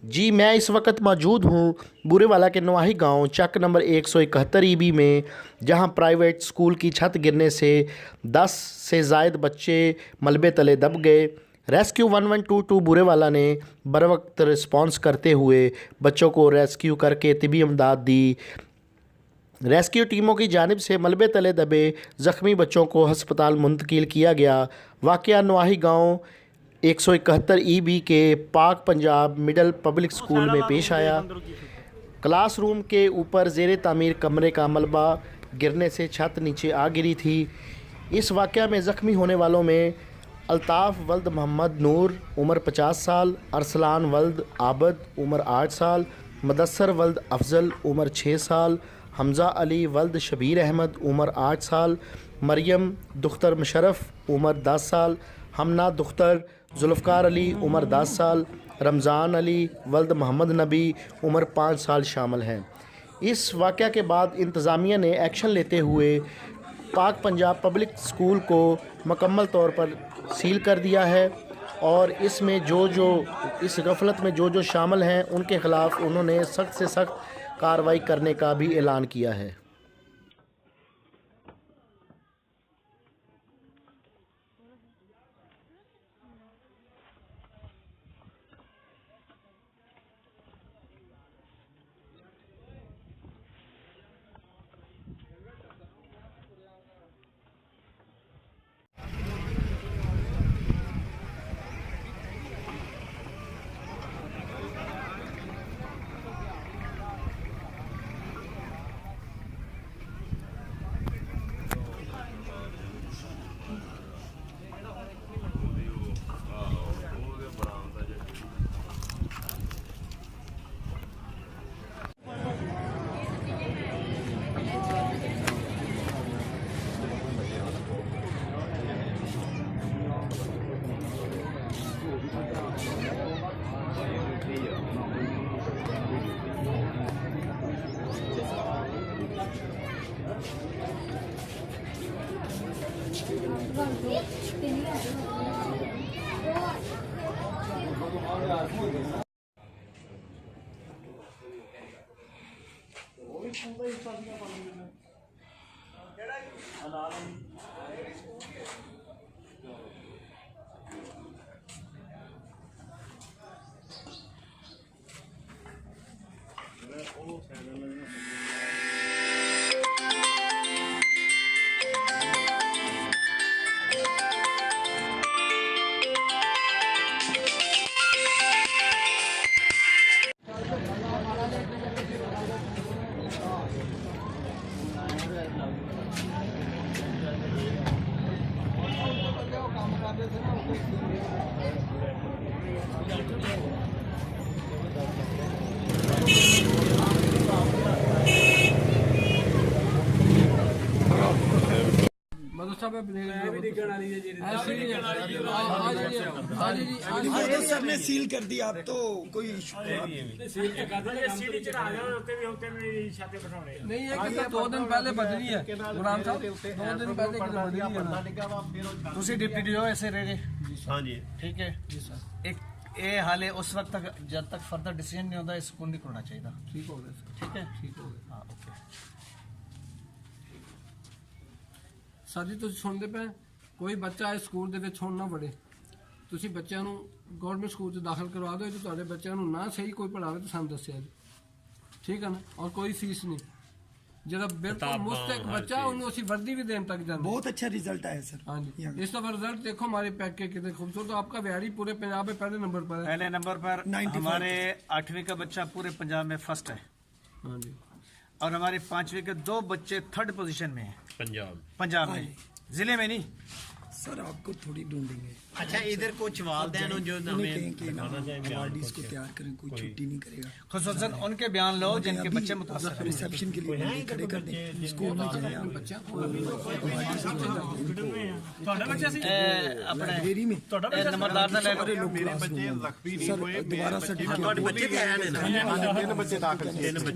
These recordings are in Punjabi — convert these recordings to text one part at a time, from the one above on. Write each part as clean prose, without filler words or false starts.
जी मैं इस वक्त मौजूद हूँ बुरेवाला के नवाही गांव चक नंबर 171 ईबी में, जहां प्राइवेट स्कूल की छत गिरने से 10 से ज़ायद बच्चे मलबे तले दब गए। रेस्क्यू 1122 बुरेवाला ने बरवक्त रिस्पॉन्स करते हुए बच्चों को रेस्क्यू करके तिबी इमदाद दी। रेस्क्यू टीमों की जानिब से मलबे तले दबे ज़ख्मी बच्चों को हस्पताल मुंतकिल किया गया। वाक़या नवाही गांव 171 ईबी के पाक पंजाब मिडल पब्लिक स्कूल में पेश आया। क्लासरूम के ऊपर ज़ेरे तामीर कमरे का मलबा गिरने से छत नीचे आ गिरी थी। इस वाक़या में ज़ख्मी होने वालों में अल्ताफ़ वल्द मोहम्मद नूर उम्र 50 साल, अरसलान वल्द आबद उम्र 8 साल, मदस्सर वल्द अफजल उम्र 6 साल, हमज़ा अली वल्द शबीर अहमद उम्र 8 साल, मरियम दुख्तर मुशर्रफ उम्र 10 साल, हमना दुख्तर जुल्फ़कार अली उम्र 10 साल, रमज़ान अली वल्द मोहम्मद नबी उम्र 5 साल शामिल हैं। इस वाक़या के बाद इंतज़ामिया ने एक्शन लेते हुए पाक पंजाब पब्लिक स्कूल को मुकम्मल तौर पर सील कर दिया है और इसमें इस गफलत में जो शामिल हैं उनके ख़िलाफ़ उन्होंने सख्त से सख्त कार्रवाई करने का भी ऐलान किया है। सर ने सील कर दिया, अब तो कोई इशू नहीं है कि 2 दिन पहले बदली है गुलाम साहब, 2 दिन पहले बदली है ना। ਤੁਸੀਂ ਡਿਪਟੀ ਡੀਓ ਐਸੇ ਰਹੇ ਜੀ। हाँ जी ठीक है जी सर। एक ये हाले उस वक्त तक जब तक फर्दर डिसीजन नहीं होता स्कूल नहीं खोलना चाहिए। ठीक हो गया सर, ठीक है ठीक हो गया। हाँ ओके ਸਰ ਜੀ ਤੁਸੀਂ ਸੁਣਦੇ ਪਏ, ਕੋਈ ਬੱਚਾ ਇਸ ਸਕੂਲ ਦੇ ਵਿੱਚ ਹੁਣ ਨਾ ਵੜੇ। ਤੁਸੀਂ ਬੱਚਿਆਂ ਨੂੰ ਗਵਰਨਮੈਂਟ ਸਕੂਲ 'ਚ ਦਾਖਲ ਕਰਵਾ ਦਿਓ। ਜੇ ਤੁਹਾਡੇ ਬੱਚਿਆਂ ਨੂੰ ਨਾ ਸਹੀ ਕੋਈ ਪੜ੍ਹਾਵੇ ਤਾਂ ਸਾਨੂੰ ਦੱਸਿਆ ਜੀ, ਠੀਕ ਹੈ ਨਾ। ਔਰ ਕੋਈ ਫੀਸ ਨਹੀਂ। ਜਿਹੜਾ ਬਿਲਕੁਲ ਮੁਸਤਕ ਬੱਚਾ ਉਹਨੂੰ ਅਸੀਂ ਵਰਦੀ भी देने तक जाते। बहुत अच्छा रिजल्ट आया सर। हाँ जी, इस दफा रिजल्ट देखो हमारे पैक के कितने खूबसूरत। तो आपका बिहारी पूरे पंजाब में पहले नंबर पर है। पहले नंबर पर हमारे 8वीं का बच्चा पूरे पंजाब में फर्स्ट है। हाँ जी। और हमारे 5वीं के 2 बच्चे 3rd पोजीशन में है पंजाब में, जिले में नहीं। सर आपको थोड़ी ढूंढेंगे। अच्छा इधर कुछ वालदैन जो कहें कि अवार्डीज को तैयार करें, कोई छुट्टी नहीं करेगा। खुसूसन उनके बयान लो जिनके बच्चे मुतासर हैं। रिसेप्शन के लिए बंदे खड़े कर दें स्कूल में जाए आप बच्चा लाइब्रेरी में नंबरदार ने ले लो। सर दोबारा सर्टिफिकेट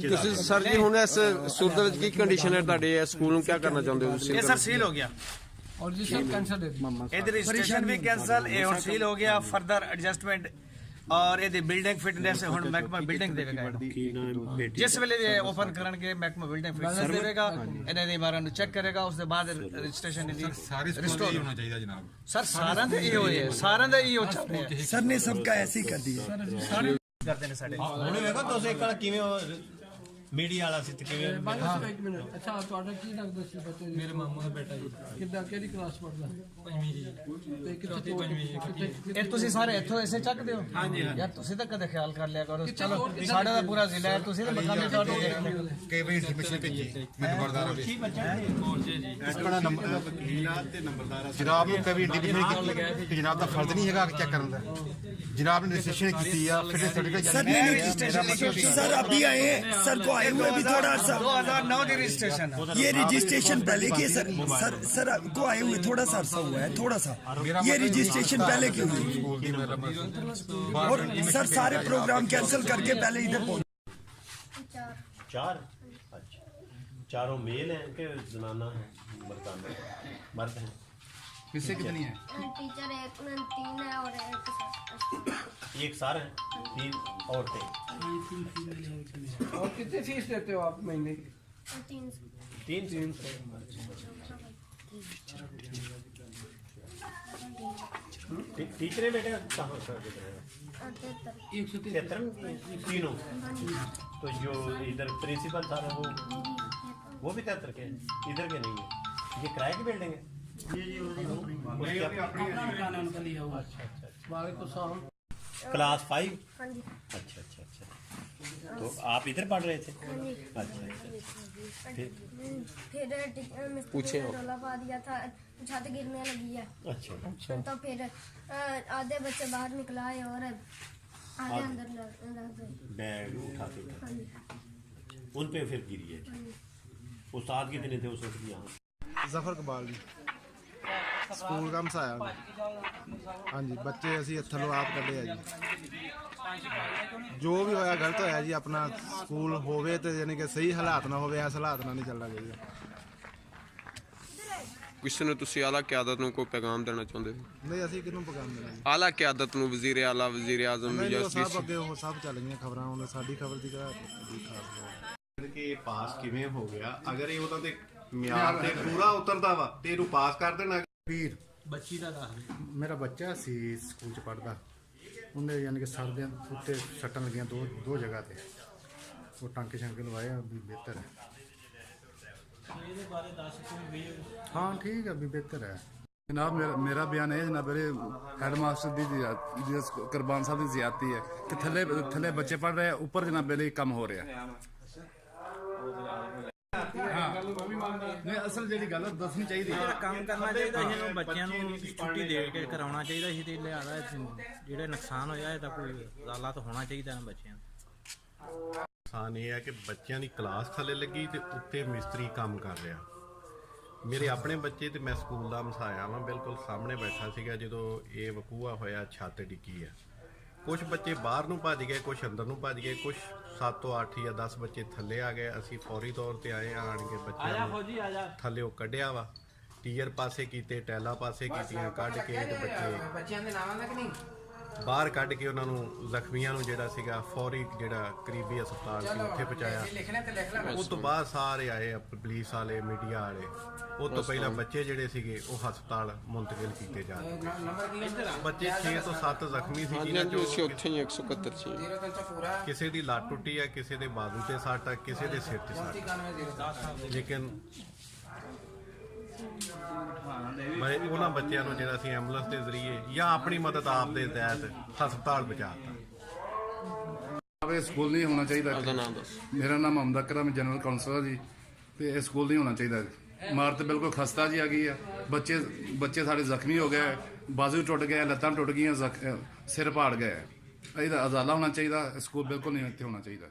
ਤੁਸੀਂ ਸਰ ਜੀ ਹੁਣ ਇਸ ਸੂਰਤ ਵਿੱਚ ਕੀ ਕੰਡੀਸ਼ਨ ਹੈ ਤੁਹਾਡੇ ਸਕੂਲ ਨੂੰ, ਕੀ ਕਰਨਾ ਚਾਹੁੰਦੇ ਹੋ ਤੁਸੀਂ? ये सर सील हो गया और जी सर कैंसर दे दी। इधर रजिस्ट्रेशन भी कैंसिल और सील हो गया। फर्दर एडजस्टमेंट ਔਰ ਇਹਦੀ ਬਿਲਡਿੰਗ ਫਿਟਨੈਸ ਹੁਣ ਮਹਿਕਮਾ ਬਿਲਡਿੰਗ ਦੇਵੇਗਾ ਇਹਨੂੰ। ਜਿਸ ਵੇਲੇ ਇਹ ਓਪਨ ਕਰਨਗੇ ਮਹਿਕਮਾ ਬਿਲਡਿੰਗ ਫਿਟਨੈਸ ਦੇਵੇਗਾ, ਇਹਨਾਂ ਦੇ ਬਾਰੇ ਨੂੰ ਚੈੱਕ ਕਰੇਗਾ, ਉਸ ਦੇ ਬਾਅਦ ਰਜਿਸਟ੍ਰੇਸ਼ਨ ਦੀ ਸਾਰੀ ਸਕੂਲ ਹੀ ਹੋਣਾ ਚਾਹੀਦਾ ਜਨਾਬ। ਸਰ ਸਾਰਿਆਂ ਦੇ ਇਹੋ ਹੈ, ਸਾਰਿਆਂ ਦਾ ਇਹੋ ਚੱਲ ਰਿਹਾ सर ने सबका ऐसे ही कर दिया। ਕਰਦੇ ਨੇ ਸਾਡੇ। ਹੁਣ ਵੇਖੋ ਤੁਸੀਂ ਕੱਲ ਕਿਵੇਂ ਮੀਡੀਆ ਵਾਲਾ ਸੀ ਤੇ ਕਿਵੇਂ ਬਾਈ ਇੱਕ ਮਿੰਟ, ਅੱਛਾ ਤੁਹਾਡਾ ਕੀ ਲੱਗਦਾ ਸੀ ਬੱਚੇ ਦੀ? ਮੇਰੇ ਮਾਮੂ ਦਾ ਬੇਟਾ ਜੀ। ਕਿੱਦਾਂ ਕਿਹੜੀ ਕਲਾਸ ਪੜ੍ਹਦਾ? 5ਵੀਂ ਜੀ। ਤੇ ਕਿੱਥੇ 5ਵੀਂ? ਇਹ ਤੁਸੀਂ ਸਾਰੇ ਇੱਥੋਂ ਐਸੇ ਚੱਕਦੇ ਹੋ? ਹਾਂਜੀ ਯਾਰ ਤੁਸੀਂ ਤਾਂ ਕਦੇ ਖਿਆਲ ਕਰ ਲਿਆ ਕਰੋ। ਚਲੋ ਸਾਡਾ ਤਾਂ ਪੂਰਾ ਜ਼ਿਲ੍ਹਾ ਹੈ, ਤੁਸੀਂ ਤਾਂ ਮਕਾਨੀ ਤੌਰ ਤੇ ਦੇਖ ਲਓ। ਕਈ ਵਾਰੀ ਇਨਫੋਰਮੇਸ਼ਨ ਭੇਜੀ ਮੈਨੂੰ ਗੁਰਦਾਰਾ ਵਿੱਚ ਆਪਣਾ ਨੰਬਰ ਜਨਾਬ ਨੂੰ ਕਵੀ ਇੰਡੀਪੈਂਡੈਂਟ ਕੀਤੀ ਜਨਾਬ ਦਾ ਫਰਜ਼ ਨਹੀਂ ਹੈਗਾ ਚੈੱਕ ਕਰਨ ਦਾ। ਜਨਾਬ ਨੇ ਰਜਿਸਟ੍ਰੇਸ਼ਨ ਕੀਤੀ ਆ ਫਿਰ ਸਰਟੀਫਿਕੇਟ सर ने रजिस्ट्रेशन, सर अभी आए हैं, सर को आए हुए भी थोड़ा सा 2009 की रजिस्ट्रेशन है। ये रजिस्ट्रेशन पहले की है सर। सर को आए हुए थोड़ा सा अरसा हुआ है, थोड़ा सा। ये रजिस्ट्रेशन पहले की हुई और सर सारे प्रोग्राम कैंसिल करके पहले इधर पहुंचे। चार अच्छा, चारों मेल हैं कि जनाना है? मर्द हैं। किससे कितनी है? टीचर एक 3 है और एक सर हैं, 3 औरतें। और कितनी फीस देते हो आप महीने की? 300। टीचरें बेटे कहाँ से देते हैं? 73 तीनों। तो जो इधर प्रिंसिपल साहब है वो भी 73 के हैं, इधर के नहीं है। ये किराए की बिल्डिंग है? क्लास 5? अच्छा अच्छा अच्छा। तो आप इधर पढ़ रहे थे? अच्छा। फिर मिस्त्री ने रौला पा दिया था, छत गिरने लगी है। अच्छा। तो फिर आधे बच्चे बाहर निकलाए और आधे अंदर रह गए। बैग उठा के उन पे फिर गिरी है। उस्ताद कितने थे उस वक्त यहाँ? ਜ਼ਫਰ ਕਬਾਲ ਜੀ ਸਕੂਲ ਦਾ ਮਸਾਇਆ। ਹਾਂਜੀ ਬੱਚੇ ਅਸੀਂ ਥੱਲੋਂ ਆਪ ਕੱਢੇ ਆ ਜੀ। ਜੋ ਵੀ ਹੋਇਆ ਗਲਤ ਹੋਇਆ ਜੀ। ਆਪਣਾ ਸਕੂਲ ਹੋਵੇ ਤੇ ਯਾਨੀ ਕਿ ਸਹੀ ਹਾਲਾਤ ਨਾ ਹੋਵੇ, ਇਸ ਹਾਲਾਤ ਨਾਲ ਨਹੀਂ ਚੱਲਣਾ ਚਾਹੀਦਾ। ਕਿਸੇ ਨੂੰ ਤੁਸੀਂ ਆਲਾ ਕਿਆਦਤ ਨੂੰ ਕੋਈ ਪੈਗਾਮ ਦੇਣਾ ਚਾਹੁੰਦੇ ਹੋ? ਨਹੀਂ ਅਸੀਂ ਕਿਹਨੂੰ ਪਕਾਉਣ ਦੇਣਾ ਜੀ? ਆਲਾ ਕਿਆਦਤ ਨੂੰ, ਵਜ਼ੀਰ ਆਲਾ, ਵਜ਼ੀਰ ਆਜ਼ਮ ਨਹੀਂ ਜਾਂ ਉਹ ਸਭ ਅੱਗੇ ਉਹ ਸਭ ਚੱਲ ਗਈਆਂ ਖਬਰਾਂ। ਹੁਣ ਸਾਡੀ ਖਬਰ ਦੀ ਕਿਹੜਾ ਖਾਸ ਕਿ ਪਾਸ ਕਿਵੇਂ ਹੋ ਗਿਆ? ਅਗਰ ਇਹ ਉਹਨਾਂ ਦੇ ਮਿਆਰ ਤੇ ਪੂਰਾ ਉਤਰਦਾ ਵਾ ਤੇ ਇਹਨੂੰ ਪਾਸ ਕਰ ਦੇਣਾ। ਵੀਰ ਬੱਚੀ ਦਾ ਦੱਸ। ਮੇਰਾ ਬੱਚਾ ਸੀ ਸਕੂਲ ਚ ਪੜ੍ਹਦਾ, ਉਹਨੇ ਯਾਨੀ ਕਿ ਸਰ ਦੇ ਉੱਤੇ ਸੱਟਾਂ ਲੱਗੀਆਂ ਦੋ ਜਗ੍ਹਾ ਤੇ। ਉਹ ਟਾਂਕੇ ਸ਼ਾਂਕੇ ਲਵਾਏ ਆ ਵੀ ਬਿਹਤਰ ਹੈ। ਇਹਦੇ ਬਾਰੇ ਦੱਸ ਕੋਈ ਹਾਂ ਠੀਕ ਹੈ ਵੀ ਬਿਹਤਰ ਹੈ ਜਨਾਬ। ਮੇਰਾ ਬਿਆਨ ਇਹ ਜਨਾਬ ਮੇਰੇ ਹੈਡਮਾਸਟਰ ਦੀ ਕੁਰਬਾਨ ਸਾਹਿਬ ਦੀ ਜ਼ਿਆਦਤੀ ਹੈ ਕਿ ਥੱਲੇ ਬੱਚੇ ਪੜ੍ਹ ਰਹੇ, ਉੱਪਰ ਜਨਾਬ ਮੇਰੇ ਕੰਮ ਹੋ ਰਿਹਾ। ਨਹੀਂ ਅਸਲ ਜਿਹੜੀ ਗੱਲ ਦੱਸਣੀ ਚਾਹੀਦੀ ਹੈ। ਕੰਮ ਕਰਨਾ ਚਾਹੀਦਾ ਇਹਨੂੰ, ਬੱਚਿਆਂ ਨੂੰ ਛੁੱਟੀ ਦੇ ਕੇ ਕਰਾਉਣਾ ਚਾਹੀਦਾ ਸੀ ਤੇ ਲਿਆਦਾ ਜਿਹੜੇ ਨੁਕਸਾਨ ਹੋਇਆ ਇਹਦਾ ਕੋਈ ਅਦਾਲਤ ਹੋਣਾ ਚਾਹੀਦਾ ਨਾ ਬੱਚਿਆਂ ਨੂੰ। ਨੁਕਸਾਨ ਇਹ ਹੈ ਕਿ ਬੱਚਿਆਂ ਦੀ ਕਲਾਸ ਥੱਲੇ ਲੱਗੀ ਤੇ ਉੱਤੇ ਮਿਸਤਰੀ ਕੰਮ ਕਰ ਰਿਹਾ। ਮੇਰੇ ਆਪਣੇ ਬੱਚੇ ਤੇ ਮੈਂ ਸਕੂਲ ਦਾ ਮਸਾਇਆ ਵਾਂ, ਬਿਲਕੁਲ ਸਾਹਮਣੇ ਬੈਠਾ ਸੀਗਾ ਜਦੋਂ ਇਹ ਵਕੂਆ ਹੋਇਆ। ਛੱਤ ਡਿੱਗੀ ਆ, ਕੁਝ ਬੱਚੇ ਬਾਹਰ ਨੂੰ ਭੱਜ ਗਏ, ਕੁਝ ਅੰਦਰ ਨੂੰ ਭੱਜ ਗਏ, ਕੁਝ 7 ਤੋਂ 8 ਜਾਂ 10 ਬੱਚੇ ਥੱਲੇ ਆ ਗਏ। ਅਸੀਂ ਫੌਰੀ ਤੌਰ ਤੇ ਆਏ, ਆਣ ਕੇ ਬੱਚਿਆਂ ਨੂੰ ਥੱਲੇ ਉਹ ਕੱਢਿਆ ਵਾ, ਟੀਅਰ ਪਾਸੇ ਕੀਤੇ, ਟੈਲਾ ਪਾਸੇ ਕੀਤੀਆਂ, ਕੱਢ ਕੇ ਤੇ ਬੱਚਿਆਂ ਦੇ ਨਾਵਾਂ ਤੱਕ ਨਹੀਂ ਬਾਹਰ ਕੱਢ ਕੇ ਉਹਨਾਂ ਨੂੰ ਜ਼ਖਮੀਆਂ ਨੂੰ ਜਿਹੜਾ ਸੀਗਾ ਫੌਰੀ ਜਿਹੜਾ ਕਰੀਬੀ ਹਸਪਤਾਲ ਸੀ ਉੱਥੇ ਪਹੁੰਚਾਇਆ। ਉਸ ਤੋਂ ਬਾਅਦ ਸਾਰੇ ਆਏ ਪੁਲਿਸ ਵਾਲੇ, ਮੀਡੀਆ ਵਾਲੇ। ਉਹ ਤੋਂ ਪਹਿਲਾਂ ਬੱਚੇ ਜਿਹੜੇ ਸੀਗੇ ਉਹ ਹਸਪਤਾਲ ਮੁੰਤਕਿਲ ਕੀਤੇ ਜਾ ਰਹੇ। ਬੱਚੇ 6 ਤੋਂ 7 ਜ਼ਖਮੀ ਸੀ ਜਿਨ੍ਹਾਂ ਚੋਂ ਉੱਥੇ ਹੀ 171 ਸੀ। ਕਿਸੇ ਦੀ ਲੱਤ ਟੁੱਟੀ ਆ, ਕਿਸੇ ਦੇ ਬਾਜ਼ੂ ਤੇ ਸੱਟ ਆ, ਕਿਸੇ ਦੇ ਸਿਰ ਤੇ ਸੱਟ। ਲੇਕਿਨ ਮੈਂ ਉਹਨਾਂ ਬੱਚਿਆਂ ਨੂੰ ਜਿਹੜਾ ਅਸੀਂ ਐਂਬੂਲੈਂਸ ਦੇ ਜ਼ਰੀਏ ਜਾਂ ਆਪਣੀ ਮਦਦ ਆਪ ਦੇ ਤਹਿਤ ਹਸਪਤਾਲ ਪਹੁੰਚਾਤਾ। ਇਹ ਸਕੂਲ ਨਹੀਂ ਹੋਣਾ ਚਾਹੀਦਾ। ਆਪਦਾ ਨਾਮ ਦੱਸ। ਮੇਰਾ ਨਾਮ ਮੁਹੰਮਦ ਅਕਰਮ, ਜਨਰਲ ਕਾਉਂਸਲਰ ਜੀ। ਤੇ ਇਹ ਸਕੂਲ ਨਹੀਂ ਹੋਣਾ ਚਾਹੀਦਾ। ਇਮਾਰਤ ਬਿਲਕੁਲ ਖਸਤਾ ਜੀ ਆ ਗਈ ਆ। ਬੱਚੇ ਸਾਡੇ ਜ਼ਖਮੀ ਹੋ ਗਏ, ਬਾਜ਼ੂ ਟੁੱਟ ਗਏ, ਲੱਤਾਂ ਟੁੱਟ ਗਈਆਂ, ਸਿਰ ਪਾੜ ਗਏ। ਇਹਦਾ ਅਜ਼ਾਲਾ ਹੋਣਾ ਚਾਹੀਦਾ। ਸਕੂਲ ਬਿਲਕੁਲ ਨਹੀਂ ਇੱਥੇ ਹੋਣਾ ਚਾਹੀਦਾ।